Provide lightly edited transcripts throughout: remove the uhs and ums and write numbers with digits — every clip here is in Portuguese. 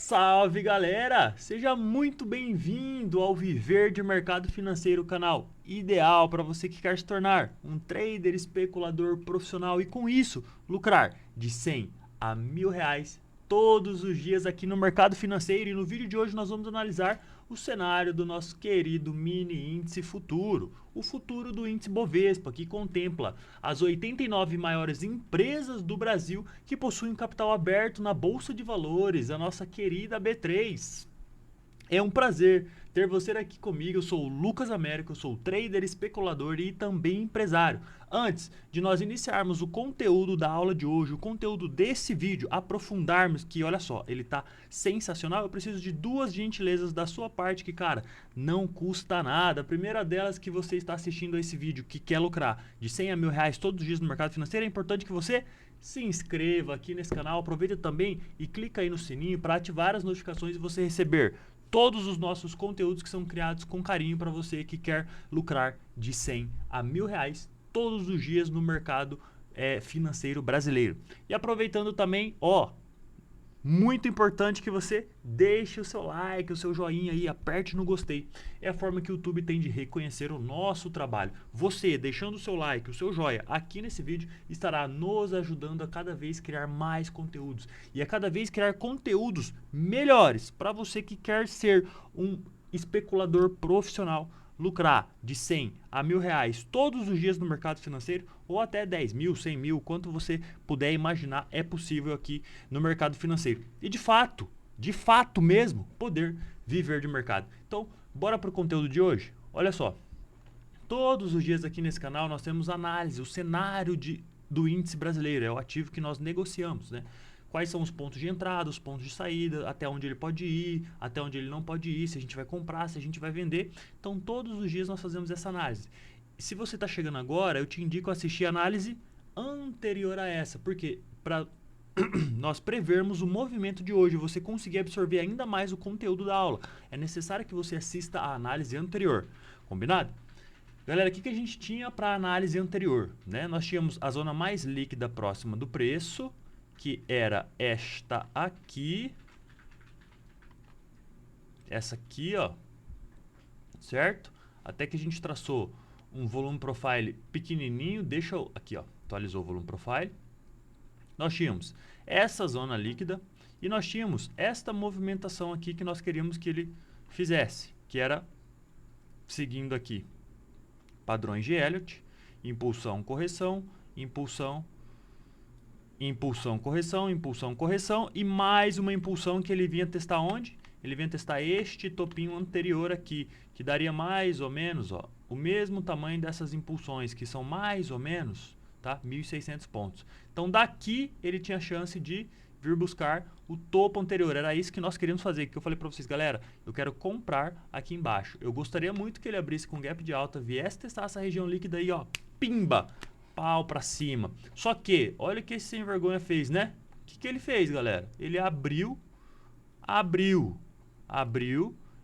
Salve galera! Seja muito bem-vindo ao Viver de Mercado Financeiro, canal ideal para você que quer se tornar um trader especulador profissional e com isso lucrar de 100 a R$ 1.000 todos os dias aqui no mercado financeiro. E no vídeo de hoje nós vamos analisar o cenário do nosso querido mini índice futuro, o futuro do índice Bovespa, que contempla as 89 maiores empresas do Brasil que possuem capital aberto na Bolsa de Valores, a nossa querida B3. É um prazer ter você aqui comigo. Eu sou o Lucas Américo, eu sou trader, especulador e também empresário. Antes de nós iniciarmos o conteúdo da aula de hoje, o conteúdo desse vídeo, aprofundarmos que, olha só, ele tá sensacional, eu preciso de duas gentilezas da sua parte que, cara, não custa nada. A primeira delas, que você está assistindo a esse vídeo, que quer lucrar de 100 a R$ 1.000 todos os dias no mercado financeiro, é importante que você se inscreva aqui nesse canal, aproveita também e clica aí no sininho para ativar as notificações e você receber todos os nossos conteúdos que são criados com carinho para você que quer lucrar de 100 a R$ 1.000 todos os dias no mercado financeiro brasileiro. E aproveitando também, muito importante que você deixe o seu like, o seu joinha aí, aperte no gostei. É a forma que o YouTube tem de reconhecer o nosso trabalho. Você deixando o seu like, o seu joia aqui nesse vídeo estará nos ajudando a cada vez criar mais conteúdos e a cada vez criar conteúdos melhores para você que quer ser um especulador profissional, lucrar de 100 a R$ 1.000 todos os dias no mercado financeiro, ou até 10 mil, 100 mil, quanto você puder imaginar é possível aqui no mercado financeiro. E de fato mesmo, poder viver de mercado. Então, bora para o conteúdo de hoje? Olha só, todos os dias aqui nesse canal nós temos análise, o cenário do índice brasileiro, é o ativo que nós negociamos, né? Quais são os pontos de entrada, os pontos de saída, até onde ele pode ir, até onde ele não pode ir, se a gente vai comprar, se a gente vai vender. Então, todos os dias nós fazemos essa análise. E se você está chegando agora, eu te indico a assistir a análise anterior a essa, porque para nós prevermos o movimento de hoje, você conseguir absorver ainda mais o conteúdo da aula, é necessário que você assista a análise anterior. Combinado? Galera, o que a gente tinha para a análise anterior, né? Nós tínhamos a zona mais líquida próxima do preço, que era esta aqui, essa aqui, ó, certo? Até que a gente traçou um volume profile pequenininho, deixa eu, aqui, ó, atualizou o volume profile. Nós tínhamos essa zona líquida e nós tínhamos esta movimentação aqui que nós queríamos que ele fizesse, que era seguindo aqui padrões de Elliott, impulsão, correção, impulsão, impulsão, correção, impulsão, correção e mais uma impulsão que ele vinha testar onde? Ele vinha testar este topinho anterior aqui, que daria mais ou menos, ó, o mesmo tamanho dessas impulsões, que são mais ou menos, tá? 1.600 pontos. Então daqui ele tinha chance de vir buscar o topo anterior. Era isso que nós queríamos fazer, que eu falei para vocês, galera, eu quero comprar aqui embaixo. Eu gostaria muito que ele abrisse com gap de alta, viesse testar essa região líquida aí, ó, pimba! Pau pra cima. Só que, olha o que esse sem vergonha fez, né? O que ele fez, galera? Ele abriu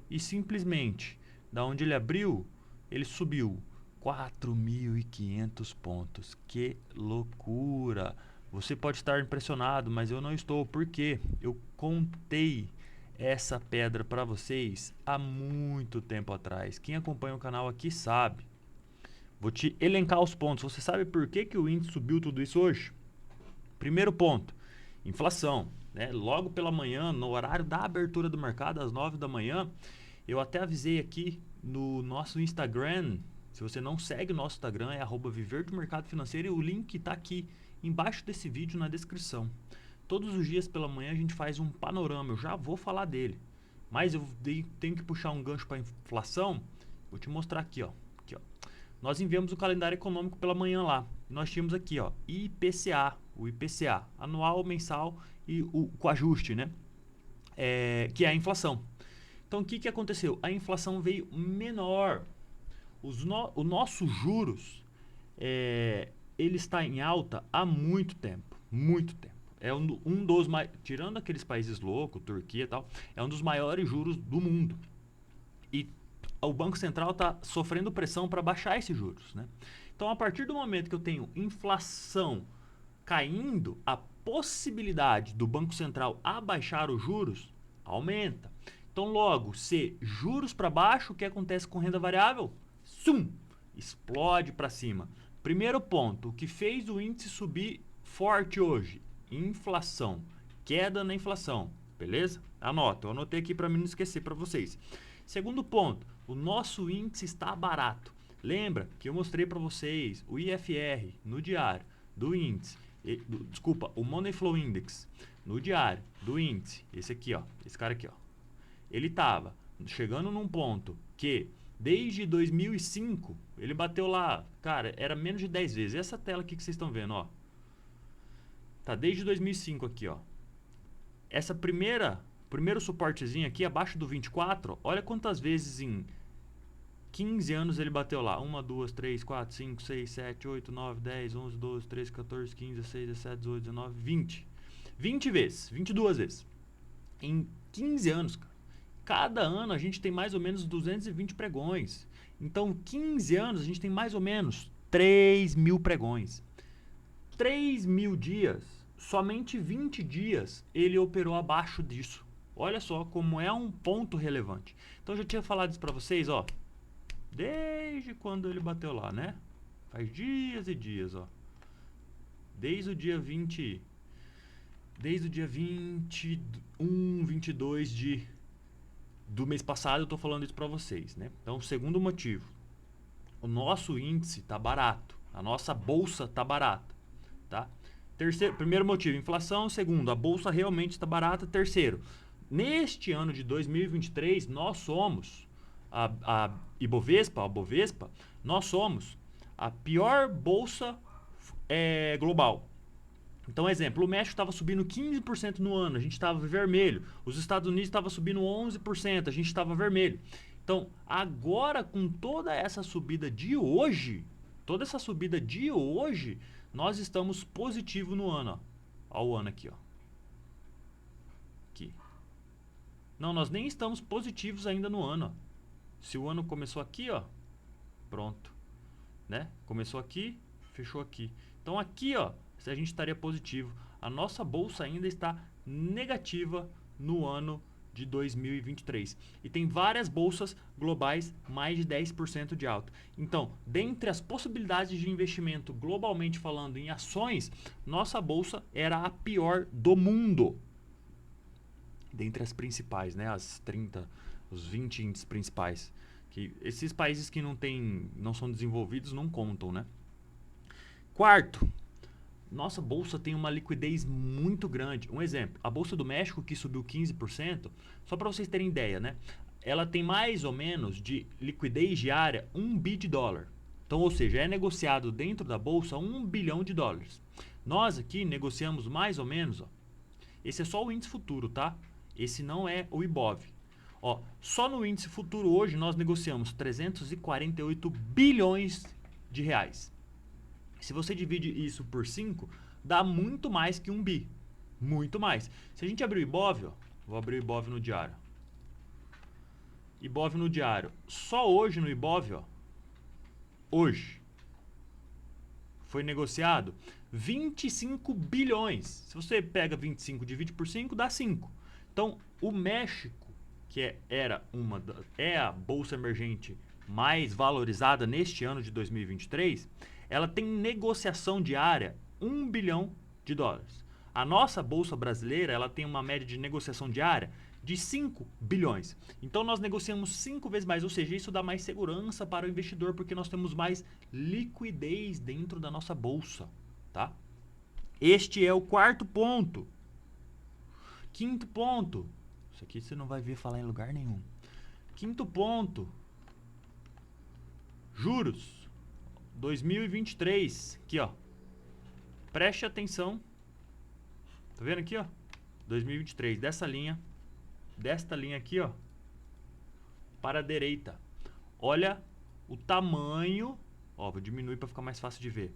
e simplesmente, da onde ele abriu, ele subiu 4.500 pontos. Que loucura! Você pode estar impressionado, mas eu não estou, porque eu contei essa pedra para vocês há muito tempo atrás. Quem acompanha o canal aqui sabe. Vou te elencar os pontos. Você sabe por que o índice subiu tudo isso hoje? Primeiro ponto, inflação, né? Logo pela manhã, no horário da abertura do mercado, às 9 da manhã, eu até avisei aqui no nosso Instagram. Se você não segue o nosso Instagram, é @viver do mercado financeiro, e o link está aqui embaixo desse vídeo na descrição. Todos os dias pela manhã a gente faz um panorama, eu já vou falar dele, mas eu tenho que puxar um gancho para inflação. Vou te mostrar aqui, ó. Nós enviamos o calendário econômico pela manhã lá. Nós tínhamos aqui, ó, IPCA, o IPCA, anual, mensal e o ajuste, né? Que é a inflação. Então, o que aconteceu? A inflação veio menor. O nosso juros, ele está em alta há muito tempo, muito tempo. É um dos mais, tirando aqueles países loucos, Turquia e tal, é um dos maiores juros do mundo. E o Banco Central está sofrendo pressão para baixar esses juros, né? Então, a partir do momento que eu tenho inflação caindo, a possibilidade do Banco Central abaixar os juros Aumenta. Então, logo, se juros para baixo, o que acontece com renda variável? Sum! Explode para cima. Primeiro ponto, o que fez o índice subir forte hoje? Inflação. Queda na inflação. Beleza? Anota, eu anotei aqui para mim não esquecer para vocês. Segundo ponto, o nosso índice está barato. Lembra que eu mostrei para vocês o IFR no diário do índice. Desculpa, o Money Flow Index no diário do índice. Esse aqui, ó. Esse cara aqui, ó. Ele estava chegando num ponto que desde 2005 ele bateu lá, cara, era menos de 10 vezes. Essa tela aqui que vocês estão vendo, ó. Tá desde 2005 aqui, ó. Essa primeiro suportezinho aqui abaixo do 24, olha quantas vezes em 15 anos ele bateu lá. 1, 2, 3, 4, 5, 6, 7, 8, 9, 10, 11, 12, 13, 14, 15, 16, 17, 18, 19, 20. 20 vezes, 22 vezes. Em 15 anos, cara. Cada ano a gente tem mais ou menos 220 pregões. Então, 15 anos a gente tem mais ou menos 3.000 pregões. 3.000 dias, somente 20 dias ele operou abaixo disso. Olha só como é um ponto relevante. Então, eu já tinha falado isso para vocês, ó. Desde quando ele bateu lá, né? Faz dias e dias, ó. Desde o dia 20... Desde o dia 21, 22 do mês passado eu tô falando isso para vocês, né? Então, segundo motivo, o nosso índice tá barato, a nossa bolsa tá barata, tá? Primeiro motivo, inflação. Segundo, a bolsa realmente está barata. Terceiro, neste ano de 2023, nós somos a Bovespa, nós somos a pior bolsa global. Então, exemplo, o México estava subindo 15% no ano, a gente estava vermelho. Os Estados Unidos estavam subindo 11%, a gente estava vermelho. Então, agora com toda essa subida de hoje, nós estamos positivo no ano, ó. Ó o ano aqui, ó. Aqui. Não, nós nem estamos positivos ainda no ano, ó. Se o ano começou aqui, ó, pronto, né? Começou aqui, fechou aqui. Então aqui, ó, se a gente estaria positivo, a nossa bolsa ainda está negativa no ano de 2023. E tem várias bolsas globais mais de 10% de alta. Então, dentre as possibilidades de investimento globalmente falando em ações, nossa bolsa era a pior do mundo. Dentre as principais, né? As 30, os 20 índices principais. Que esses países que não são desenvolvidos não contam, né? Quarto, nossa bolsa tem uma liquidez muito grande. Um exemplo, a Bolsa do México, que subiu 15%, só para vocês terem ideia, né? Ela tem mais ou menos de liquidez diária 1 bi de dólar. Então, ou seja, é negociado dentro da bolsa 1 bilhão de dólares. Nós aqui negociamos mais ou menos, ó, esse é só o índice futuro, tá? Esse não é o Ibov. Ó, só no índice futuro hoje nós negociamos 348 bilhões de reais. Se você divide isso por 5, dá muito mais que 1 bi. Muito mais. Se a gente abrir o Ibov, ó, vou abrir o Ibov no diário. Ibov no diário. Só hoje no Ibov, ó, hoje, foi negociado 25 bilhões. Se você pega 25 e divide por 5, dá 5. Então, o México, que é a bolsa emergente mais valorizada neste ano de 2023, ela tem negociação diária 1 bilhão de dólares. A nossa bolsa brasileira, ela tem uma média de negociação diária de 5 bilhões. Então nós negociamos 5 vezes mais, ou seja, isso dá mais segurança para o investidor porque nós temos mais liquidez dentro da nossa bolsa, tá? Este é o quarto ponto. Quinto ponto. Isso aqui você não vai ver falar em lugar nenhum. Quinto ponto. Juros. 2023, aqui ó, preste atenção, tá vendo aqui ó, 2023, desta linha aqui ó, para a direita, olha o tamanho, ó, vou diminuir para ficar mais fácil de ver,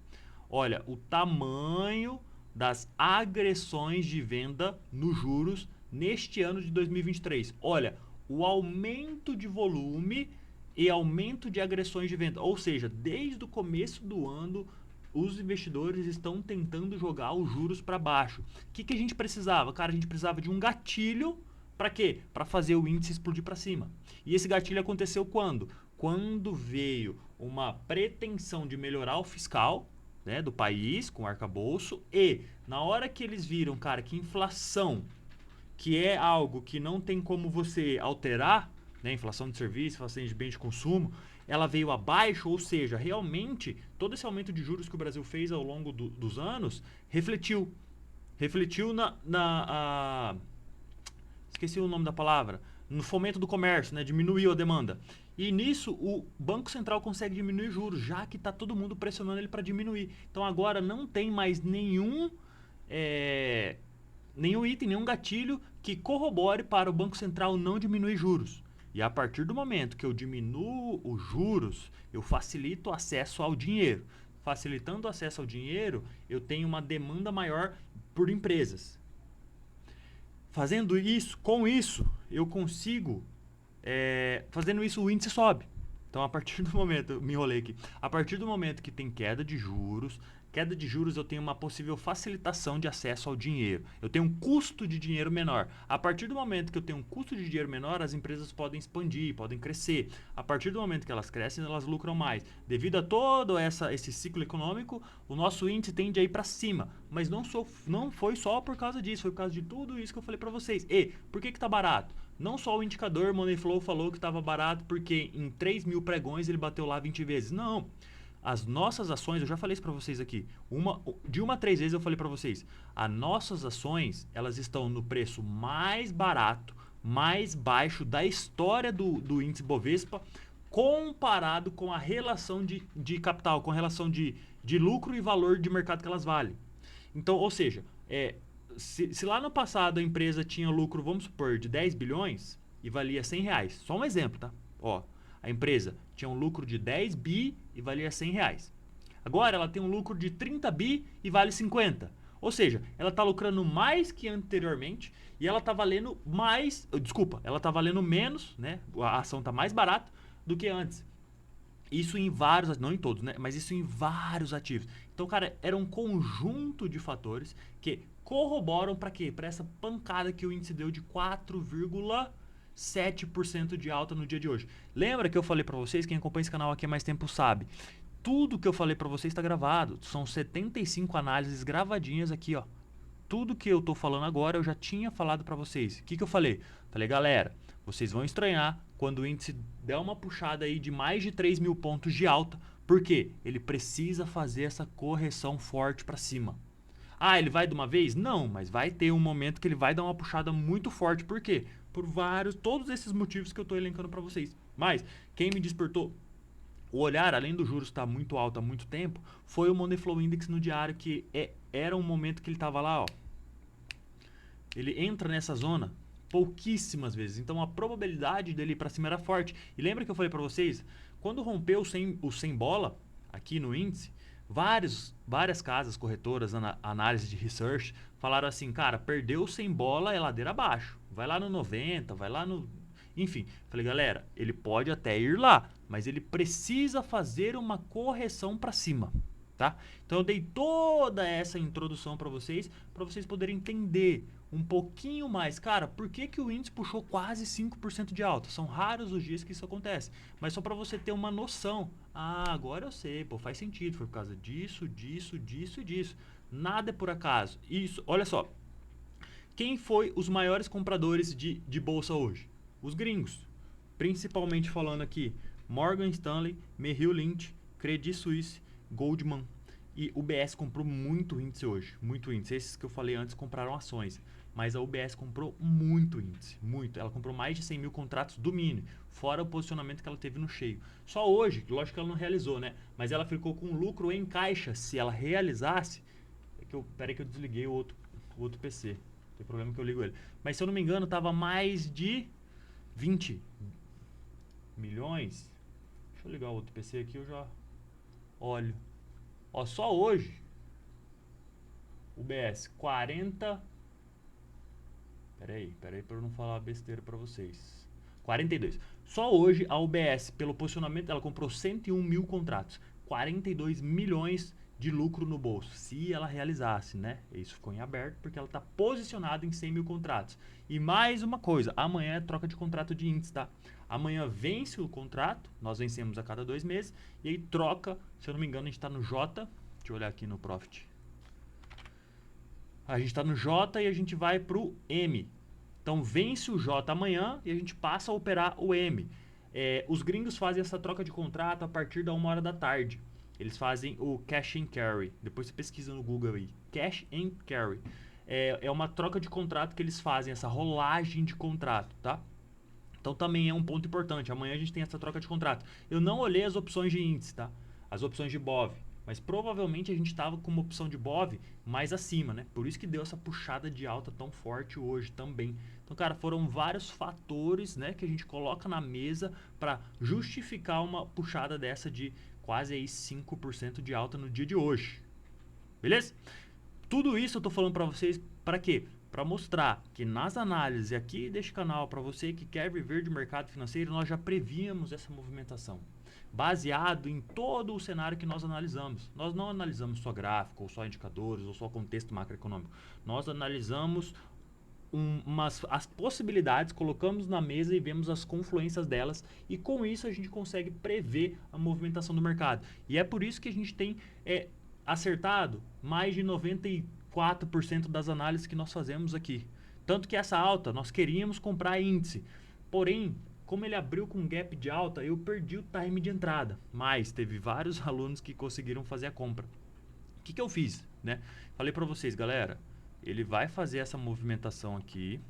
olha o tamanho das agressões de venda nos juros neste ano de 2023, olha o aumento de volume e aumento de agressões de venda. Ou seja, desde o começo do ano, os investidores estão tentando jogar os juros para baixo. O que a gente precisava? Cara, a gente precisava de um gatilho Para quê? Para fazer o índice explodir para cima. E esse gatilho aconteceu quando? Quando veio uma pretensão de melhorar o fiscal, né, do país, com o arcabouço, e na hora que eles viram, cara, que inflação, que é algo que não tem como você alterar, né, inflação de serviço, inflação de bens de consumo, ela veio abaixo, ou seja, realmente todo esse aumento de juros que o Brasil fez ao longo dos anos refletiu. Refletiu esqueci o nome da palavra, no fomento do comércio, né, diminuiu a demanda. E nisso o Banco Central consegue diminuir juros, já que está todo mundo pressionando ele para diminuir. Então agora não tem mais nenhum item, nenhum gatilho que corrobore para o Banco Central não diminuir juros. E a partir do momento que eu diminuo os juros, eu facilito o acesso ao dinheiro. Facilitando o acesso ao dinheiro, eu tenho uma demanda maior por empresas. Fazendo isso, com isso, eu consigo... fazendo isso, o índice sobe. Então, a partir do momento... Me enrolei aqui. A partir do momento que tem queda de juros eu tenho uma possível facilitação de acesso ao dinheiro. Eu tenho um custo de dinheiro menor. A partir do momento que eu tenho um custo de dinheiro menor, as empresas podem expandir, podem crescer. A partir do momento que elas crescem, elas lucram mais. Devido a todo esse ciclo econômico, o nosso índice tende a ir para cima. Mas não foi só por causa disso, foi por causa de tudo isso que eu falei para vocês. E por que está barato? Não só o indicador Moneyflow falou que estava barato porque em 3 mil pregões ele bateu lá 20 vezes. Não. As nossas ações, eu já falei isso para vocês aqui, de 1 a 3 vezes eu falei para vocês, as nossas ações, elas estão no preço mais barato, mais baixo da história do índice Bovespa, comparado com a relação de capital, com a relação de lucro e valor de mercado que elas valem. Então, ou seja, se lá no passado a empresa tinha lucro, vamos supor, de 10 bilhões e valia 100 reais, só um exemplo, tá? Ó, a empresa tinha um lucro de 10 bi e valia 100 reais. Agora ela tem um lucro de 30 bi e vale 50. Ou seja, ela está lucrando mais que anteriormente e ela está valendo ela está valendo menos, né? A ação está mais barata do que antes. Isso em vários, não em todos, né? Mas isso em vários ativos. Então, cara, era um conjunto de fatores que corroboram para quê? Para essa pancada que o índice deu de 4,7% de alta no dia de hoje. Lembra que eu falei para vocês, quem acompanha esse canal aqui há mais tempo sabe, tudo que eu falei para vocês está gravado. São 75 análises gravadinhas aqui, ó. Tudo que eu tô falando agora eu já tinha falado para vocês. O que eu falei? Falei, galera, vocês vão estranhar quando o índice der uma puxada aí de mais de 3 mil pontos de alta. Por quê? Ele precisa fazer essa correção forte para cima. Ah, ele vai de uma vez? Não, mas vai ter um momento que ele vai dar uma puxada muito forte. Por quê? Por todos esses motivos que eu estou elencando para vocês. Mas, quem me despertou o olhar, além do juros estar muito alto há muito tempo, foi o Moneyflow Index no diário, que era um momento que ele estava lá, ó. Ele entra nessa zona pouquíssimas vezes. Então, a probabilidade dele ir para cima era forte. E lembra que eu falei para vocês? Quando rompeu o 100 bola, aqui no índice, várias casas, corretoras, análise de research, falaram assim, cara, perdeu 100 bola, é ladeira abaixo. Vai lá no 90, vai lá no... Enfim, falei, galera, ele pode até ir lá, mas ele precisa fazer uma correção para cima, tá? Então eu dei toda essa introdução para vocês poderem entender um pouquinho mais. Cara, por que o índice puxou quase 5% de alta? São raros os dias que isso acontece, mas só para você ter uma noção. Ah, agora eu sei, pô, faz sentido, foi por causa disso, disso, disso e disso. Nada é por acaso. Isso, olha só. Quem foi os maiores compradores de bolsa hoje? Os gringos. Principalmente falando aqui, Morgan Stanley, Merrill Lynch, Credit Suisse, Goldman. E o UBS comprou muito índice hoje, muito índice. Esses que eu falei antes compraram ações, mas a UBS comprou muito índice, muito. Ela comprou mais de 100 mil contratos do mini, fora o posicionamento que ela teve no cheio. Só hoje, lógico que ela não realizou, né? Mas ela ficou com lucro em caixa. Se ela realizasse, peraí que eu desliguei o outro PC. Tem problema que eu ligo ele. Mas se eu não me engano, tava mais de 20 milhões. Deixa eu ligar o outro PC aqui, eu já olho. Ó, só hoje, UBS, 40... Peraí para eu não falar besteira para vocês. 42. Só hoje a UBS, pelo posicionamento, ela comprou 101 mil contratos. 42 milhões de lucro no bolso, se ela realizasse, né? Isso ficou em aberto porque ela está posicionada em 100 mil contratos. E mais uma coisa, amanhã é troca de contrato de índice, tá? Amanhã vence o contrato, nós vencemos a cada 2 meses, e aí troca, se eu não me engano, a gente está no J, deixa eu olhar aqui no Profit. A gente está no J e a gente vai para o M. Então vence o J amanhã e a gente passa a operar o M. Os gringos fazem essa troca de contrato a partir da 1 hora da tarde. Eles fazem o cash and carry. Depois você pesquisa no Google aí. Cash and carry. É uma troca de contrato que eles fazem, essa rolagem de contrato, tá? Então também é um ponto importante. Amanhã a gente tem essa troca de contrato. Eu não olhei as opções de índice, tá? As opções de BOV. Mas provavelmente a gente estava com uma opção de BOV mais acima, né? Por isso que deu essa puxada de alta tão forte hoje também. Então, cara, foram vários fatores, né, que a gente coloca na mesa para justificar uma puxada dessa de quase aí 5% de alta no dia de hoje. Beleza? Tudo isso eu tô falando para vocês para quê? Para mostrar que nas análises aqui deste canal, para você que quer viver de mercado financeiro, nós já prevíamos essa movimentação, baseado em todo o cenário que nós analisamos. Nós não analisamos só gráfico, ou só indicadores, ou só contexto macroeconômico. Nós analisamos as possibilidades, colocamos na mesa e vemos as confluências delas, e com isso a gente consegue prever a movimentação do mercado. E é por isso que a gente tem acertado mais de 94% das análises que nós fazemos aqui. Tanto que essa alta, nós queríamos comprar índice, porém, como ele abriu com um gap de alta, eu perdi o time de entrada, mas teve vários alunos que conseguiram fazer a compra. O que eu fiz, né? Falei para vocês, galera, ele vai fazer essa movimentação aqui,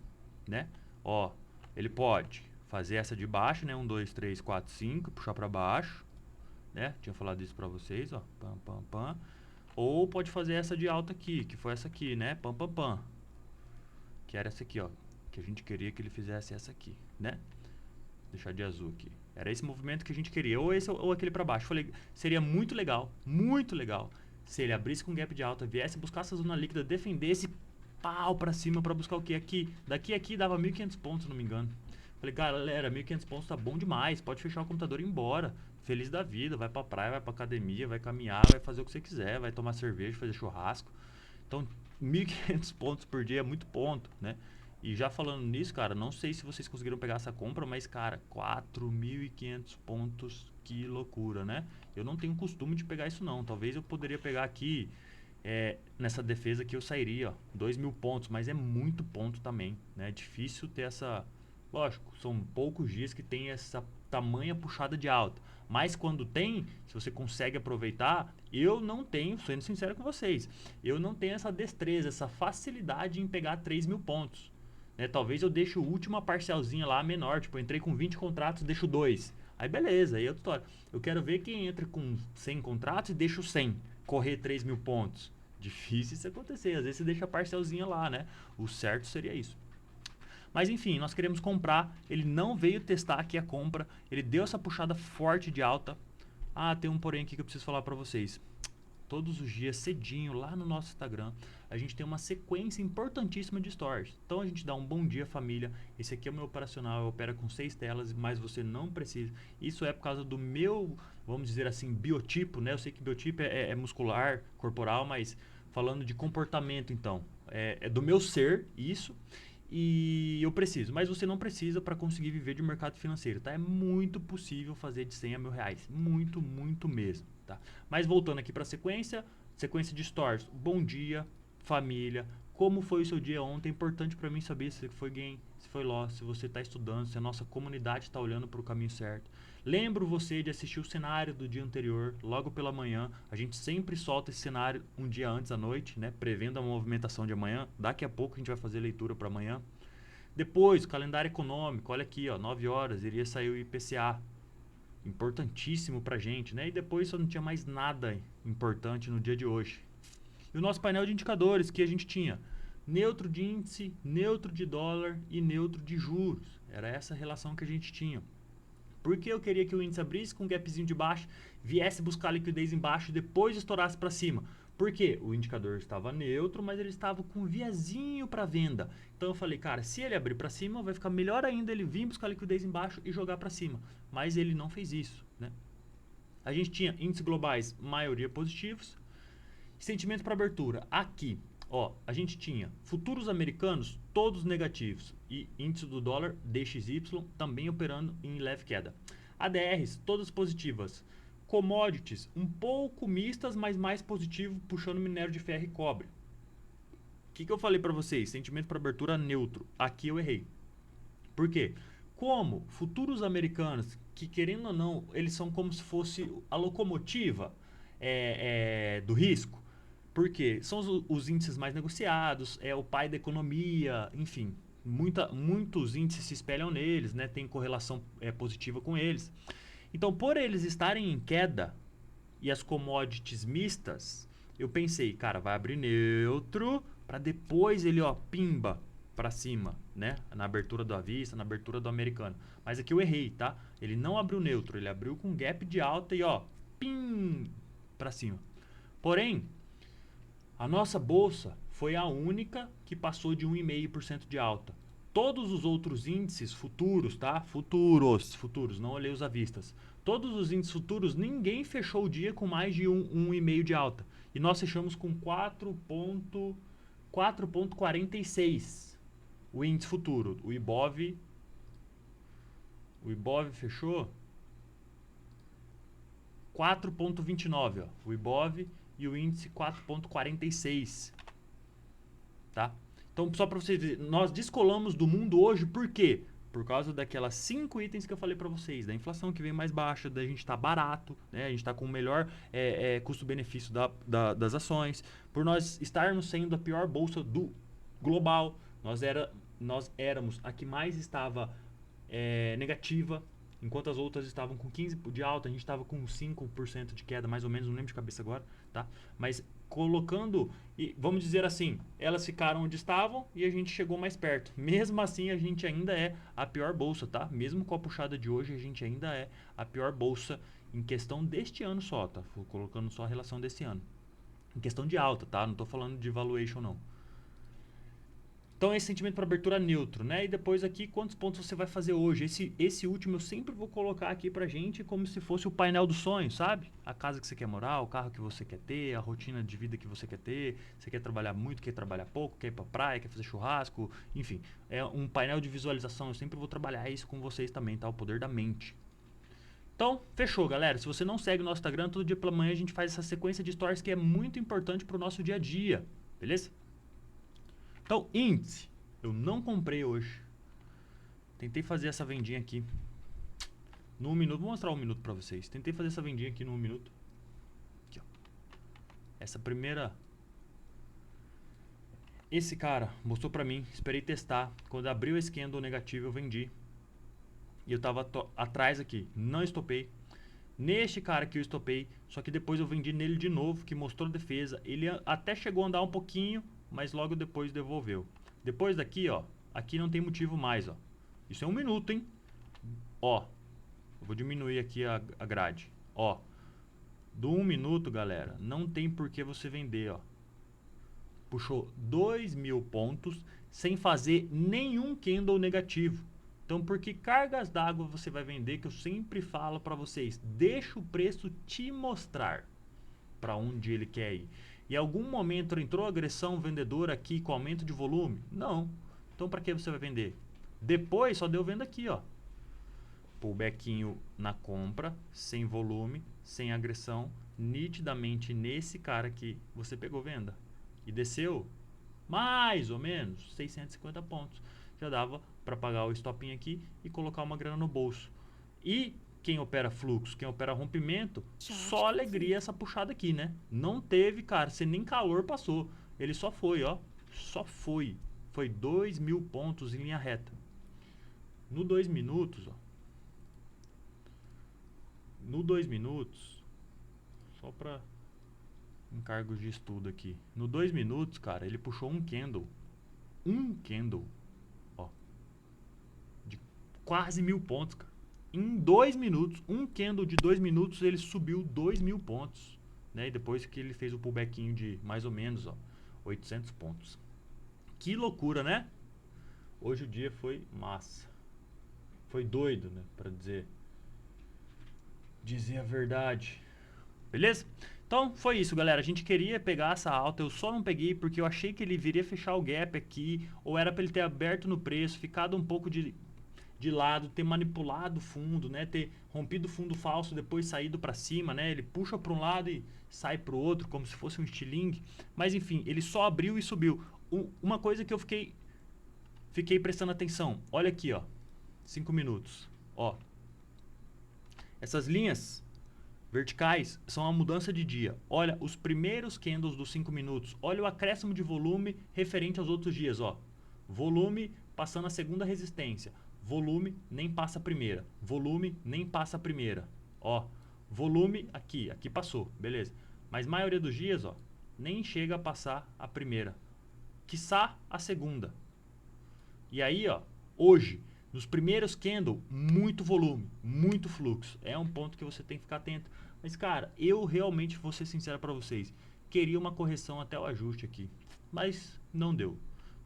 né? Ó, ele pode fazer essa de baixo, né? 1, 2, 3, 4, 5, puxar para baixo, né? Tinha falado isso para vocês, ó, pam, pam, pam. Ou pode fazer essa de alta aqui, que foi essa aqui, né? Pam, pam, pam. Que era essa aqui, ó, que a gente queria que ele fizesse essa aqui, né? Deixar de azul aqui. Era esse movimento que a gente queria, ou esse ou aquele para baixo. Falei, seria muito legal, se ele abrisse com gap de alta, viesse buscar essa zona líquida, defendesse pau para cima para buscar o que aqui. Daqui a aqui dava 1.500 pontos, se não me engano. Falei, galera, 1.500 pontos tá bom demais, pode fechar o computador e ir embora. Feliz da vida, vai pra praia, vai pra academia, vai caminhar, vai fazer o que você quiser, vai tomar cerveja, fazer churrasco. Então, 1.500 pontos por dia é muito ponto, né? E já falando nisso, cara, não sei se vocês conseguiram pegar essa compra, mas, cara, 4.500 pontos, que loucura, né? Eu não tenho costume de pegar isso, não. Talvez eu poderia pegar aqui, nessa defesa que eu sairia, ó, 2.000 pontos, mas é muito ponto também, né? É difícil ter essa... Lógico, são poucos dias que tem essa tamanha puxada de alta. Mas quando tem, se você consegue aproveitar, eu não tenho, sendo sincero com vocês, eu não tenho essa destreza, essa facilidade em pegar 3.000 pontos. Né? Talvez eu deixe a última parcialzinha lá menor, tipo, eu entrei com 20 contratos, deixo 2. Aí beleza, aí é outra história. Eu quero ver quem entra com 100 contratos e deixa 100, correr 3.000 pontos. Difícil isso acontecer, às vezes você deixa a parcialzinha lá, né? O certo seria isso. Mas enfim, nós queremos comprar, ele não veio testar aqui a compra, ele deu essa puxada forte de alta. Ah, tem um porém aqui que eu preciso falar para vocês. Todos os dias, cedinho, lá no nosso Instagram, a gente tem uma sequência importantíssima de stories. Então a gente dá um bom dia família, esse aqui é o meu operacional, eu opero com 6 telas, mas você não precisa. Isso é por causa do meu, vamos dizer assim, biotipo, né? Eu sei que biotipo é muscular, corporal, mas falando de comportamento então, é do meu ser, isso. E eu preciso, mas você não precisa para conseguir viver de mercado financeiro, tá? É muito possível fazer de 100 a R$1.000, muito, muito mesmo, tá? Mas voltando aqui para a sequência de stories. Bom dia, família. Como foi o seu dia ontem? É importante para mim saber se foi gain, se foi loss, se você está estudando, se a nossa comunidade está olhando para o caminho certo. Lembro você de assistir o cenário do dia anterior, logo pela manhã. A gente sempre solta esse cenário um dia antes à noite, né? Prevendo a movimentação de amanhã. Daqui a pouco a gente vai fazer leitura para amanhã. Depois, calendário econômico. Olha aqui, ó, 9 horas iria sair o IPCA. Importantíssimo pra gente, né? E depois só não tinha mais nada importante no dia de hoje. E o nosso painel de indicadores, que a gente tinha neutro de índice, neutro de dólar e neutro de juros. Era essa a relação que a gente tinha. Porque eu queria que o índice abrisse com um gapzinho de baixo, viesse buscar liquidez embaixo e depois estourasse para cima. Por quê? O indicador estava neutro, mas ele estava com um viazinho para venda. Então eu falei, cara, se ele abrir para cima, vai ficar melhor ainda ele vir buscar liquidez embaixo e jogar para cima. Mas ele não fez isso, né? A gente tinha índices globais, maioria positivos. Sentimento para abertura. Aqui, ó, a gente tinha futuros americanos todos negativos e índice do dólar DXY também operando em leve queda. ADRs todas positivas. Commodities um pouco mistas, mas mais positivo, puxando minério de ferro e cobre. O que eu falei para vocês? Sentimento para abertura neutro. Aqui eu errei. Por quê? Como futuros americanos, que querendo ou não, eles são como se fosse a locomotiva do risco. Por quê? São os índices mais negociados, é o pai da economia, enfim. Muitos índices se espelham neles, né? Tem correlação positiva com eles. Então, por eles estarem em queda e as commodities mistas, eu pensei, cara, vai abrir neutro para depois ele, ó, pimba para cima, né? Na abertura do à vista, na abertura do americano. Mas aqui eu errei, tá? Ele não abriu neutro, ele abriu com gap de alta e, ó, pim para cima. Porém, a nossa bolsa foi a única que passou de 1,5% de alta. Todos os outros índices futuros, tá? Futuros, não olhei os à vistas. Todos os índices futuros, ninguém fechou o dia com mais de 1,5 de alta. E nós fechamos com 4,46 o índice futuro. O Ibov fechou 4,29, ó. O Ibov e o índice 4,46, tá? Então, só para vocês verem, nós descolamos do mundo hoje, por quê? Por causa daquelas 5 itens que eu falei para vocês, da inflação que vem mais baixa, da gente estar barato, né? A gente está com o melhor custo-benefício das ações, por nós estarmos sendo a pior bolsa do global, nós éramos a que mais estava negativa, enquanto as outras estavam com 15% de alta, a gente estava com 5% de queda, mais ou menos, não lembro de cabeça agora, tá? Mas colocando, vamos dizer assim, elas ficaram onde estavam e a gente chegou mais perto. Mesmo assim, a gente ainda é a pior bolsa, tá? Mesmo com a puxada de hoje, a gente ainda é a pior bolsa em questão deste ano só, tá? Fui colocando só a relação desse ano. Em questão de alta, tá? Não tô falando de valuation, não. Então, esse sentimento para abertura neutro, né? E depois aqui, quantos pontos você vai fazer hoje? Esse último eu sempre vou colocar aqui pra gente como se fosse o painel dos sonhos, sabe? A casa que você quer morar, o carro que você quer ter, a rotina de vida que você quer ter. Você quer trabalhar muito, quer trabalhar pouco, quer ir pra praia, quer fazer churrasco, enfim. É um painel de visualização, eu sempre vou trabalhar isso com vocês também, tá? O poder da mente. Então, fechou, galera. Se você não segue o nosso Instagram, todo dia pela manhã a gente faz essa sequência de stories que é muito importante pro nosso dia a dia, beleza? Então, índice, eu não comprei hoje. Tentei fazer essa vendinha aqui no 1 minuto. Vou mostrar 1 minuto pra vocês. Tentei fazer essa vendinha aqui no 1 minuto. Aqui, ó. Essa primeira... Esse cara mostrou pra mim, esperei testar. Quando abriu esse candle negativo, eu vendi. E eu tava atrás aqui, não estopei. Neste cara aqui eu estopei, só que depois eu vendi nele de novo, que mostrou defesa. Ele até chegou a andar um pouquinho, mas logo depois devolveu. Depois daqui, ó, aqui não tem motivo mais, ó. Isso é 1 minuto, hein? Ó, eu vou diminuir aqui a grade. Ó, do 1 minuto, galera, não tem por que você vender, ó. Puxou 2.000 pontos sem fazer nenhum candle negativo. Então, por que cargas d'água você vai vender? Que eu sempre falo para vocês, deixa o preço te mostrar para onde ele quer ir. Em algum momento entrou agressão vendedora aqui com aumento de volume? Não. Então, para que você vai vender? Depois só deu venda aqui, ó. Pullbackinho na compra, sem volume, sem agressão, nitidamente nesse cara aqui você pegou venda. E desceu mais ou menos 650 pontos. Já dava para pagar o stopinho aqui e colocar uma grana no bolso. E quem opera fluxo, quem opera rompimento, só alegria essa puxada aqui, né? Não teve, cara, você nem calor passou. Ele só foi, ó. Só foi. Foi 2.000 pontos em linha reta. No 2 minutos, ó. No 2 minutos, só para encargos de estudo aqui. No 2 minutos, cara, ele puxou um candle. Um candle. Ó. De quase 1.000 pontos, cara. Em 2 minutos, um candle de 2 minutos, ele subiu 2.000 pontos. Né? E depois que ele fez o pullbackinho de mais ou menos, ó, 800 pontos. Que loucura, né? Hoje o dia foi massa. Foi doido, né? Pra dizer a verdade. Beleza? Então, foi isso, galera. A gente queria pegar essa alta, eu só não peguei porque eu achei que ele viria fechar o gap aqui, ou era para ele ter aberto no preço, ficado um pouco de lado, ter manipulado o fundo, né? Ter rompido o fundo falso, depois saído para cima, né? Ele puxa para um lado e sai para o outro, como se fosse um estilingue. Mas enfim, ele só abriu e subiu. Uma coisa que eu fiquei prestando atenção. Olha aqui, ó. 5 minutos. Ó. Essas linhas verticais são a mudança de dia. Olha os primeiros candles dos 5 minutos. Olha o acréscimo de volume referente aos outros dias, ó. Volume passando a segunda resistência. Volume nem passa a primeira. Volume nem passa a primeira. Ó, volume aqui passou, beleza. Mas a maioria dos dias, ó, nem chega a passar a primeira. Quiçá a segunda. E aí, ó, hoje, nos primeiros candle, muito volume, muito fluxo. É um ponto que você tem que ficar atento. Mas, cara, eu realmente vou ser sincero para vocês. Queria uma correção até o ajuste aqui. Mas não deu.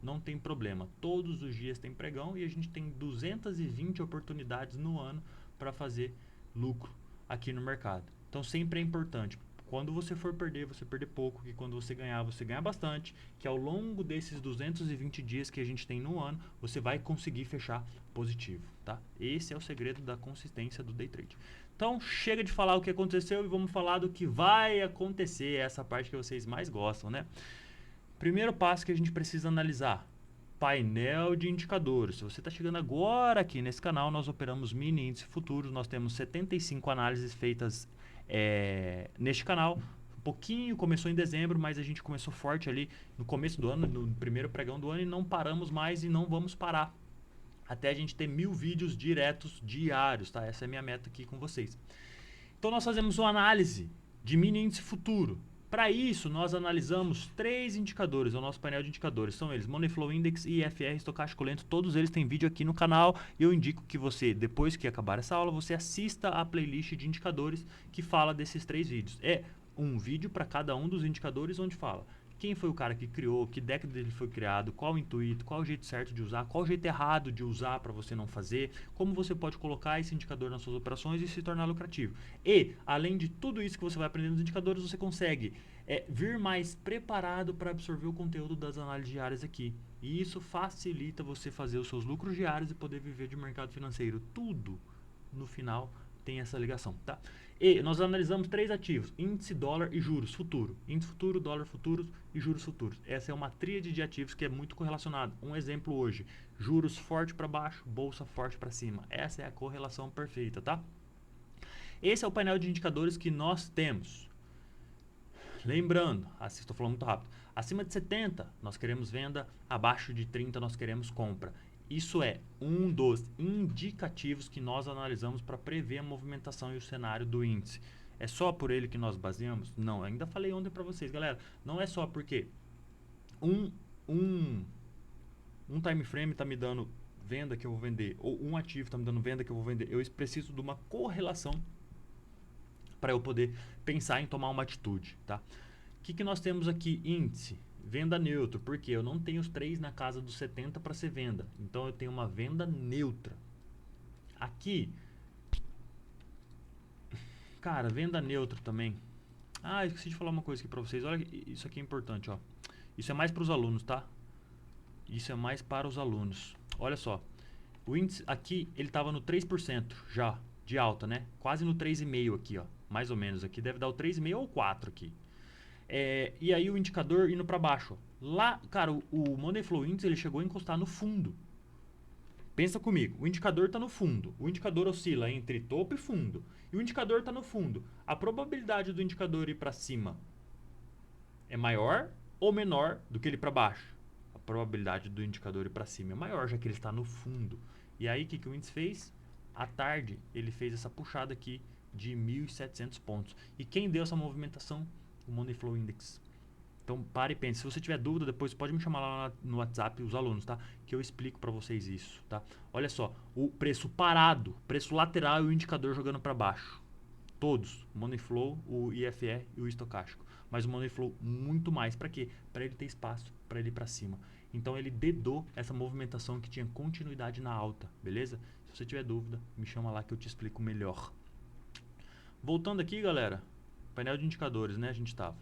Não tem problema. Todos os dias tem pregão e a gente tem 220 oportunidades no ano para fazer lucro aqui no mercado. Então sempre é importante. Quando você for perder, você perder pouco, que quando você ganha bastante, que ao longo desses 220 dias que a gente tem no ano, você vai conseguir fechar positivo, tá? Esse é o segredo da consistência do day trade. Então, chega de falar o que aconteceu e vamos falar do que vai acontecer, essa parte que vocês mais gostam, né? Primeiro passo que a gente precisa analisar, painel de indicadores. Se você está chegando agora aqui nesse canal, nós operamos mini índice futuros, nós temos 75 análises feitas neste canal. Um pouquinho, começou em dezembro, mas a gente começou forte ali no começo do ano, no primeiro pregão do ano, e não paramos mais e não vamos parar até a gente ter 1000 vídeos diretos diários, tá? Essa é a minha meta aqui com vocês. Então nós fazemos uma análise de mini índice futuro. Para isso, nós analisamos 3 indicadores, o nosso painel de indicadores. São eles, Money Flow Index e IFR estocástico lento. Todos eles têm vídeo aqui no canal. E eu indico que você, depois que acabar essa aula, você assista a playlist de indicadores que fala desses 3 vídeos. É um vídeo para cada um dos indicadores onde fala quem foi o cara que criou, que década ele foi criado, qual o intuito, qual o jeito certo de usar, qual o jeito errado de usar para você não fazer, como você pode colocar esse indicador nas suas operações e se tornar lucrativo. E, além de tudo isso que você vai aprender nos indicadores, você consegue vir mais preparado para absorver o conteúdo das análises diárias aqui. E isso facilita você fazer os seus lucros diários e poder viver de mercado financeiro. Tudo, no final, tem essa ligação, tá? E nós analisamos 3 ativos, índice, dólar e juros futuro. Índice futuro, dólar futuros e juros futuros. Essa é uma tríade de ativos que é muito correlacionada. Um exemplo hoje, juros forte para baixo, bolsa forte para cima. Essa é a correlação perfeita, tá? Esse é o painel de indicadores que nós temos. Lembrando, estou falando muito rápido, acima de 70 nós queremos venda, abaixo de 30 nós queremos compra. Isso é um dos indicativos que nós analisamos para prever a movimentação e o cenário do índice. É só por ele que nós baseamos? Não, ainda falei ontem para vocês, galera. Não é só porque um time frame está me dando venda que eu vou vender, ou um ativo está me dando venda que eu vou vender. Eu preciso de uma correlação para eu poder pensar em tomar uma atitude, tá? O que nós temos aqui? Índice. Venda neutro, porque eu não tenho os 3 na casa dos 70 para ser venda. Então eu tenho uma venda neutra. Aqui, cara, venda neutro também. Esqueci de falar uma coisa aqui para vocês. Olha, isso aqui é importante, ó. Isso é mais para os alunos, tá? Isso é mais para os alunos. Olha só. O índice aqui, ele estava no 3% já, de alta, né? Quase no 3,5 aqui, ó. Mais ou menos aqui. Deve dar o 3,5 ou 4 aqui. E aí o indicador indo para baixo. Lá, cara, o Money Flow Index ele chegou a encostar no fundo. Pensa comigo, o indicador está no fundo. O indicador oscila entre topo e fundo. E o indicador está no fundo. A probabilidade do indicador ir para cima é maior ou menor do que ele para baixo? A probabilidade do indicador ir para cima é maior, já que ele está no fundo. E aí o que o índice fez? À tarde ele fez essa puxada aqui de 1.700 pontos. E quem deu essa movimentação? O Money Flow Index. Então, pare e pense. Se você tiver dúvida, depois pode me chamar lá no WhatsApp, os alunos, tá? Que eu explico para vocês isso, tá? Olha só, o preço parado, preço lateral e o indicador jogando para baixo. Todos. O Money Flow, o IFR e o estocástico. Mas o Money Flow muito mais. Para quê? Para ele ter espaço, para ele ir para cima. Então, ele dedou essa movimentação que tinha continuidade na alta, beleza? Se você tiver dúvida, me chama lá que eu te explico melhor. Voltando aqui, galera. Painel de indicadores, né? A gente estava.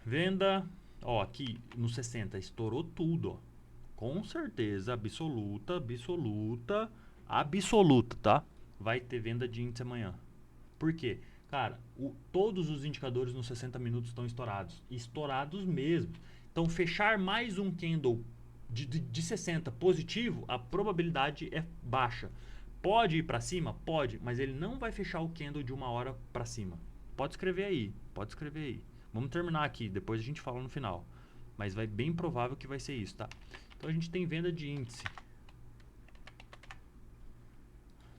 Venda, ó, aqui no 60 estourou tudo, ó. Com certeza, absoluta, absoluta, absoluta, tá? Vai ter venda de índice amanhã. Por quê? Cara, todos os indicadores nos 60 minutos estão estourados. Estourados mesmo. Então, fechar mais um candle de 60 positivo, a probabilidade é baixa. Pode ir para cima? Pode, mas ele não vai fechar o candle de 1 hora para cima. Pode escrever aí, pode escrever aí. Vamos terminar aqui, depois a gente fala no final. Mas vai bem provável que vai ser isso, tá? Então a gente tem venda de índice.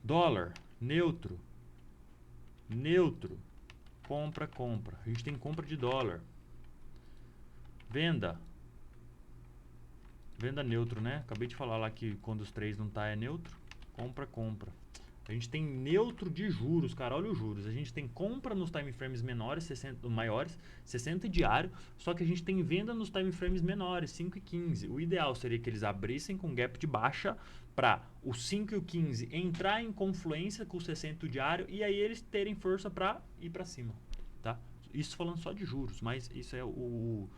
Dólar, neutro. Neutro. Compra, compra. A gente tem compra de dólar. Venda. Venda neutro, né? Acabei de falar lá que quando os três não tá é neutro. Compra, compra. A gente tem neutro de juros, cara, olha os juros. A gente tem compra nos time frames menores, 60, maiores, 60 diário, só que a gente tem venda nos time frames menores, 5 e 15. O ideal seria que eles abrissem com gap de baixa para o 5 e o 15 entrar em confluência com o 60 diário e aí eles terem força para ir para cima, tá? Isso falando só de juros, mas isso é o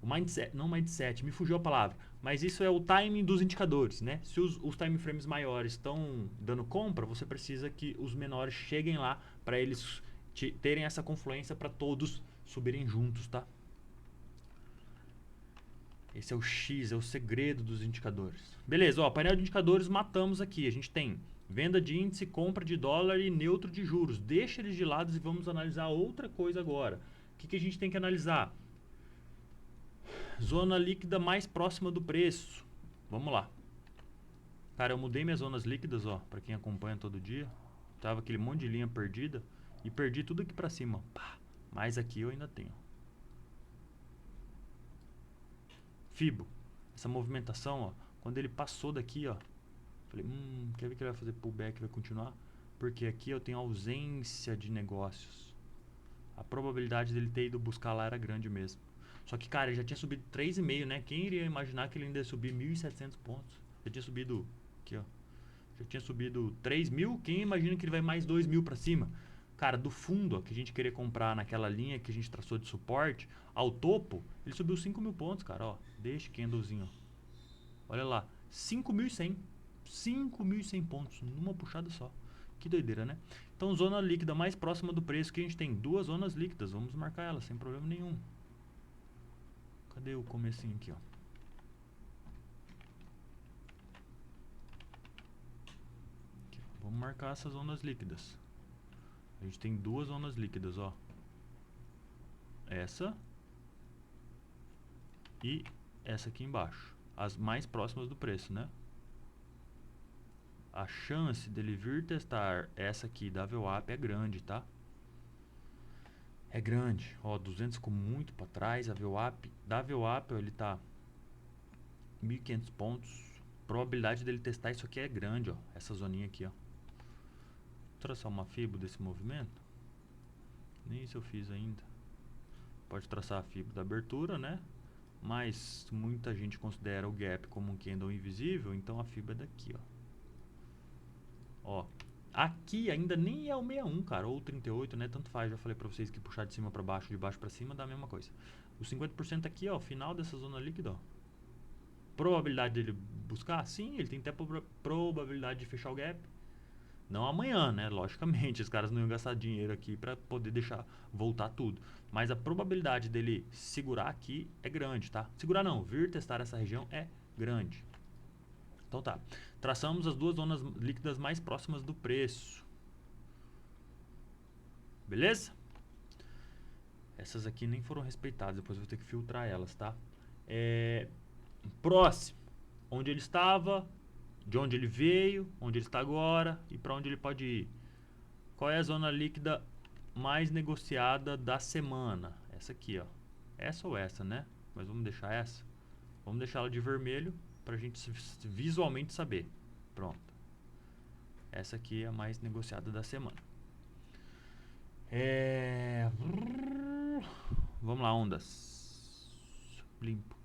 mindset, não mindset, me fugiu a palavra, mas isso é o timing dos indicadores, né? Se os time frames maiores estão dando compra, você precisa que os menores cheguem lá para eles terem essa confluência para todos subirem juntos, tá? Esse é o X, é o segredo dos indicadores. Beleza, ó, painel de indicadores matamos aqui. A gente tem venda de índice, compra de dólar e neutro de juros. Deixa eles de lado e vamos analisar outra coisa agora. O que a gente tem que analisar? Zona líquida mais próxima do preço. Vamos lá. Cara, eu mudei minhas zonas líquidas, ó, para quem acompanha todo dia. Tava aquele monte de linha perdida e perdi tudo aqui para cima. Pá, mas aqui eu ainda tenho. Fibo. Essa movimentação, ó, quando ele passou daqui, ó, falei, quer ver que ele vai fazer pullback e vai continuar? Porque aqui eu tenho ausência de negócios. A probabilidade dele ter ido buscar lá era grande mesmo. Só que, cara, ele já tinha subido 3,5, né? Quem iria imaginar que ele ainda ia subir 1.700 pontos? Já tinha subido, aqui, ó. Já tinha subido 3.000. Quem imagina que ele vai mais 2.000 pra cima? Cara, do fundo, ó, que a gente queria comprar naquela linha que a gente traçou de suporte, ao topo, ele subiu 5.000 pontos, cara, ó. Deixa candlezinho, ó. Olha lá, 5.100. 5.100 pontos numa puxada só. Que doideira, né? Então, zona líquida mais próxima do preço, que a gente tem duas zonas líquidas. Vamos marcar elas sem problema nenhum. Cadê o comecinho aqui, ó? Aqui, ó. Vamos marcar essas zonas líquidas. A gente tem duas zonas líquidas, ó. Essa e essa aqui embaixo. As mais próximas do preço, né? A chance dele vir testar essa aqui da VWAP é grande, tá? É grande. Ó, 200 ficou muito para trás. A VWAP, da VWAP, ó, ele tá 1.500 pontos. A probabilidade dele testar isso aqui é grande, ó. Essa zoninha aqui, ó. Vou traçar uma fibra desse movimento. Nem isso eu fiz ainda. Pode traçar a fibra da abertura, né? Mas muita gente considera o gap como um candle invisível, então a fibra é daqui, ó. Ó, aqui ainda nem é o 61, cara, ou o 38, né? Tanto faz, já falei pra vocês que puxar de cima pra baixo, de baixo pra cima dá a mesma coisa. O 50% aqui, ó, final dessa zona líquida, ó. Probabilidade dele buscar? Sim, ele tem até probabilidade de fechar o gap. Não amanhã, né? Logicamente, os caras não iam gastar dinheiro aqui pra poder deixar voltar tudo. Mas a probabilidade dele segurar aqui é grande, tá? Segurar não, vir testar essa região é grande. Então tá. Traçamos as duas zonas líquidas mais próximas do preço. Beleza? Essas aqui nem foram respeitadas, depois eu vou ter que filtrar elas, tá? Próximo. Onde ele estava, de onde ele veio, onde ele está agora e para onde ele pode ir. Qual é a zona líquida mais negociada da semana? Essa aqui, ó. Essa ou essa, né? Mas vamos deixar essa. Vamos deixar ela de vermelho para a gente visualmente saber. Pronto. Essa aqui é a mais negociada da semana. Vamos lá, ondas. Limpo.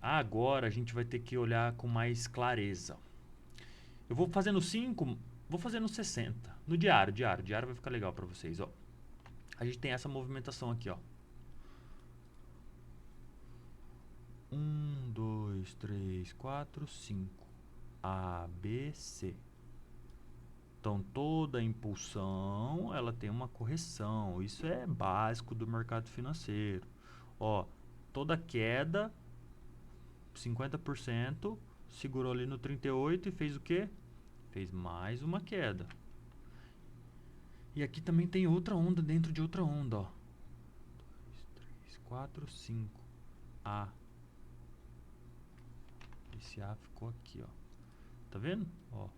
Agora a gente vai ter que olhar com mais clareza. Eu vou fazendo 5 Vou fazer no 60. No diário vai ficar legal para vocês, ó. A gente tem essa movimentação aqui, ó. 1, 2, 3, 4, 5. A, B, C. Então, toda impulsão, ela tem uma correção. Isso é básico do mercado financeiro. Ó, toda queda, 50%, segurou ali no 38 e fez o quê? Fez mais uma queda. E aqui também tem outra onda dentro de outra onda, ó. 2, 3, 4, 5. A. Esse A ficou aqui, ó. Tá vendo? Ó.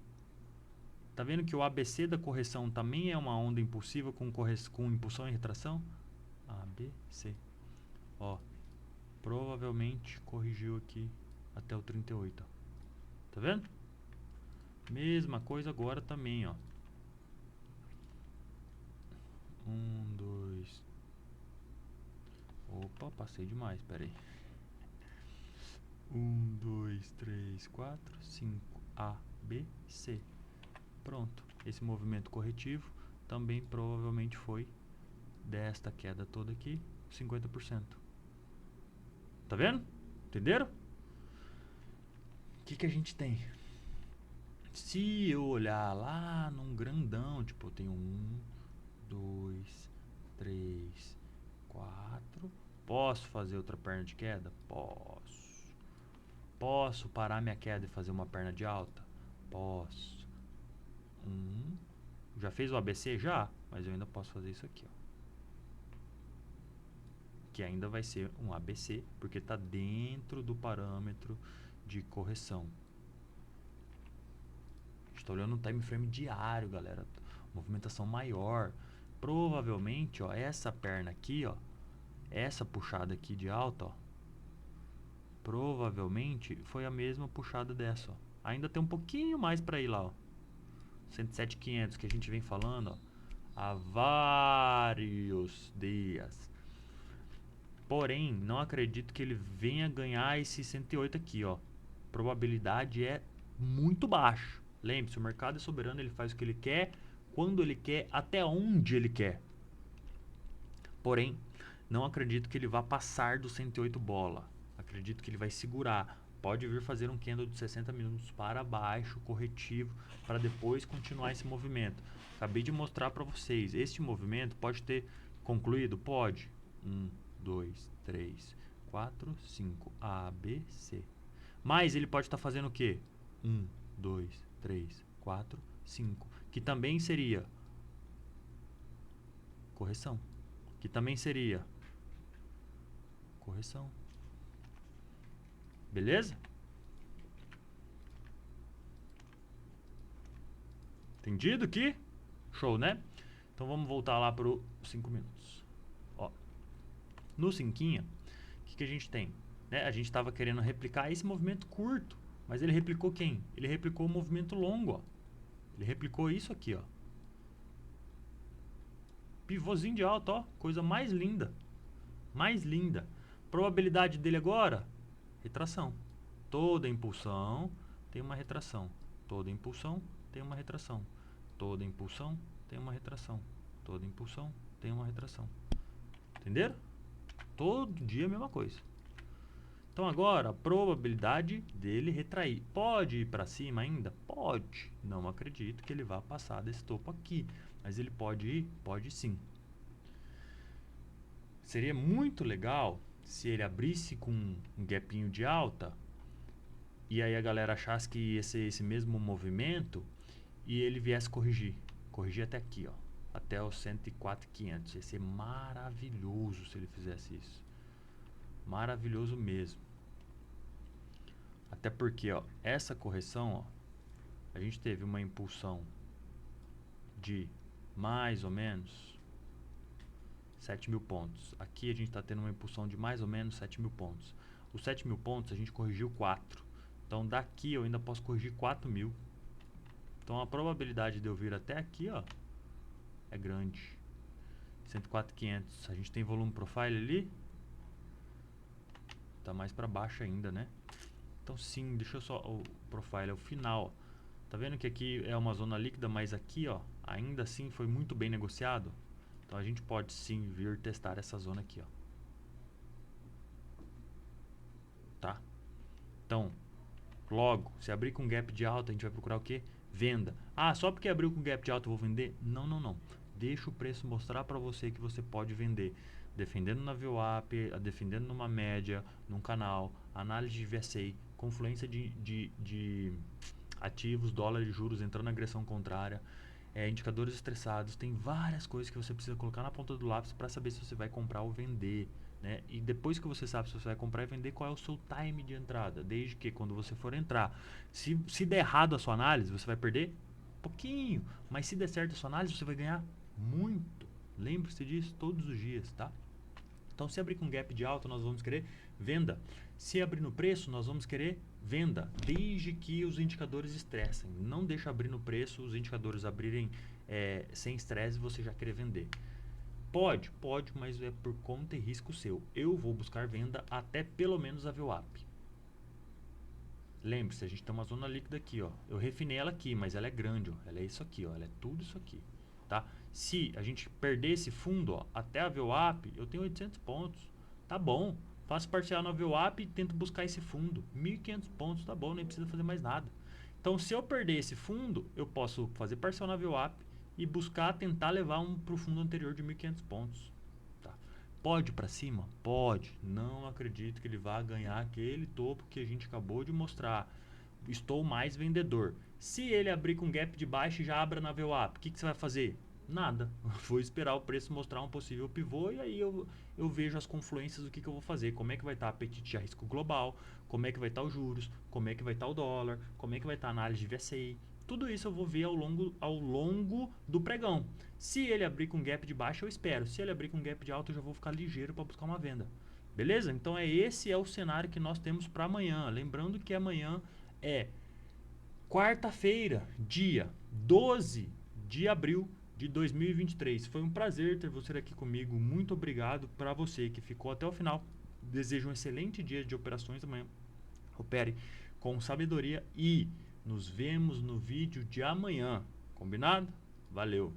Tá vendo que o ABC da correção também é uma onda impulsiva com impulsão e retração? A, B, C. Ó. Provavelmente corrigiu aqui até o 38, ó. Tá vendo? Mesma coisa agora também, ó. 1, 2. Opa, passei demais, pera aí. 1, 2, 3, 4, 5. A, B, C. Pronto. Esse movimento corretivo também provavelmente foi desta queda toda aqui, 50%. Tá vendo? Entenderam? O que a gente tem? Se eu olhar lá num grandão, tipo, eu tenho 1, 2, 3, 4. Posso fazer outra perna de queda? Posso. Posso parar minha queda e fazer uma perna de alta? Posso. Já fez o ABC? Já, mas eu ainda posso fazer isso aqui, ó. Que ainda vai ser um ABC, porque está dentro do parâmetro de correção. Estou olhando no time frame diário, galera. Movimentação maior. Provavelmente, ó, essa perna aqui, ó, essa puxada aqui de alta, ó, provavelmente foi a mesma puxada dessa, ó. Ainda tem um pouquinho mais para ir lá, ó. 107.500 que a gente vem falando, ó, há vários dias. Porém, não acredito que ele venha ganhar esse 108 aqui, ó. Probabilidade é muito baixa. Lembre-se, o mercado é soberano, ele faz o que ele quer, quando ele quer, até onde ele quer. Porém, não acredito que ele vá passar do 108 bola. Acredito que ele vai segurar. Pode vir fazer um candle de 60 minutos para baixo, corretivo, para depois continuar esse movimento. Acabei de mostrar para vocês. Este movimento pode ter concluído? Pode. 1, 2, 3, 4, 5. A, B, C. Mas ele pode estar fazendo o quê? 1, 2, 3, 4, 5. Que também seria correção. Que também seria correção. Beleza? Entendido aqui? Show, né? Então vamos voltar lá para os 5 minutos. Ó, no 5, o que a gente tem? Né? A gente estava querendo replicar esse movimento curto, mas ele replicou quem? Ele replicou o movimento longo, ó. Ele replicou isso aqui, ó. Pivôzinho de alta, ó. Coisa mais linda. Mais linda. Probabilidade dele agora? Retração. Toda impulsão tem uma retração. Toda impulsão tem uma retração. Toda impulsão tem uma retração. Toda impulsão tem uma retração. Entenderam? Todo dia a mesma coisa. Então agora a probabilidade dele retrair. Pode ir para cima ainda? Pode. Não acredito que ele vá passar desse topo aqui. Mas ele pode ir? Pode sim. Seria muito legal se ele abrisse com um gapinho de alta e aí a galera achasse que ia ser esse mesmo movimento e ele viesse corrigir. Corrigir até aqui, ó. Até os 104.500. Ia ser maravilhoso se ele fizesse isso. Maravilhoso mesmo. Até porque, ó, essa correção, ó, a gente teve uma impulsão de mais ou menos 7.000 pontos. Aqui a gente está tendo uma impulsão de mais ou menos 7.000 pontos. Os 7.000 pontos a gente corrigiu 4. Então daqui eu ainda posso corrigir 4.000. Então a probabilidade de eu vir até aqui, ó, é grande. 104.500. A gente tem volume profile ali. Tá mais para baixo ainda, né? Então sim, deixa eu só... O profile é o final, ó. Tá vendo que aqui é uma zona líquida, mas aqui, ó, ainda assim foi muito bem negociado? Então a gente pode sim vir testar essa zona aqui, ó. Tá? Então, logo, se abrir com gap de alta, a gente vai procurar o quê? Venda. Ah, só porque abriu com gap de alta eu vou vender? Não, não, não. Deixa o preço mostrar para você que você pode vender. Defendendo na VWAP, defendendo numa média, num canal, análise de VSA, confluência de ativos, dólar e juros entrando na agressão contrária, indicadores estressados. Tem várias coisas que você precisa colocar na ponta do lápis para saber se você vai comprar ou vender. Né? E depois que você sabe se você vai comprar e vender, qual é o seu time de entrada. Desde que quando você for entrar, se der errado a sua análise, você vai perder pouquinho. Mas se der certo a sua análise, você vai ganhar muito. Lembre-se disso todos os dias, tá? Então, se abrir com gap de alta, nós vamos querer venda. Se abrir no preço, nós vamos querer venda, desde que os indicadores estressem. Não deixa abrir no preço, os indicadores abrirem sem estresse e você já querer vender. Pode, mas é por conta e risco seu. Eu vou buscar venda até pelo menos a VWAP. Lembre-se, a gente tem uma zona líquida aqui, ó. Eu refinei ela aqui, mas ela é grande, ó. Ela é isso aqui, ó. Ela é tudo isso aqui, tá? Se a gente perder esse fundo, ó, até a VWAP, eu tenho 800 pontos. Tá bom. Faço parcial na VWAP e tento buscar esse fundo. 1.500 pontos, tá bom, nem precisa fazer mais nada. Então, se eu perder esse fundo, eu posso fazer parcial na VWAP e buscar tentar levar para o fundo anterior de 1.500 pontos. Tá? Pode para cima? Pode. Não acredito que ele vá ganhar aquele topo que a gente acabou de mostrar. Estou mais vendedor. Se ele abrir com gap de baixo e já abra na VWAP, o que você vai fazer? Nada. Vou esperar o preço mostrar um possível pivô e aí eu vejo as confluências do que eu vou fazer. Como é que vai estar apetite a risco global, como é que vai estar os juros, como é que vai estar o dólar, como é que vai estar a análise de VSA. Tudo isso eu vou ver ao longo do pregão. Se ele abrir com gap de baixo, eu espero. Se ele abrir com gap de alta, eu já vou ficar ligeiro para buscar uma venda. Beleza? Então esse é o cenário que nós temos para amanhã. Lembrando que amanhã é quarta-feira, dia 12 de abril de 2023. Foi um prazer ter você aqui comigo. Muito obrigado para você que ficou até o final. Desejo um excelente dia de operações amanhã. Opere com sabedoria e nos vemos no vídeo de amanhã. Combinado? Valeu!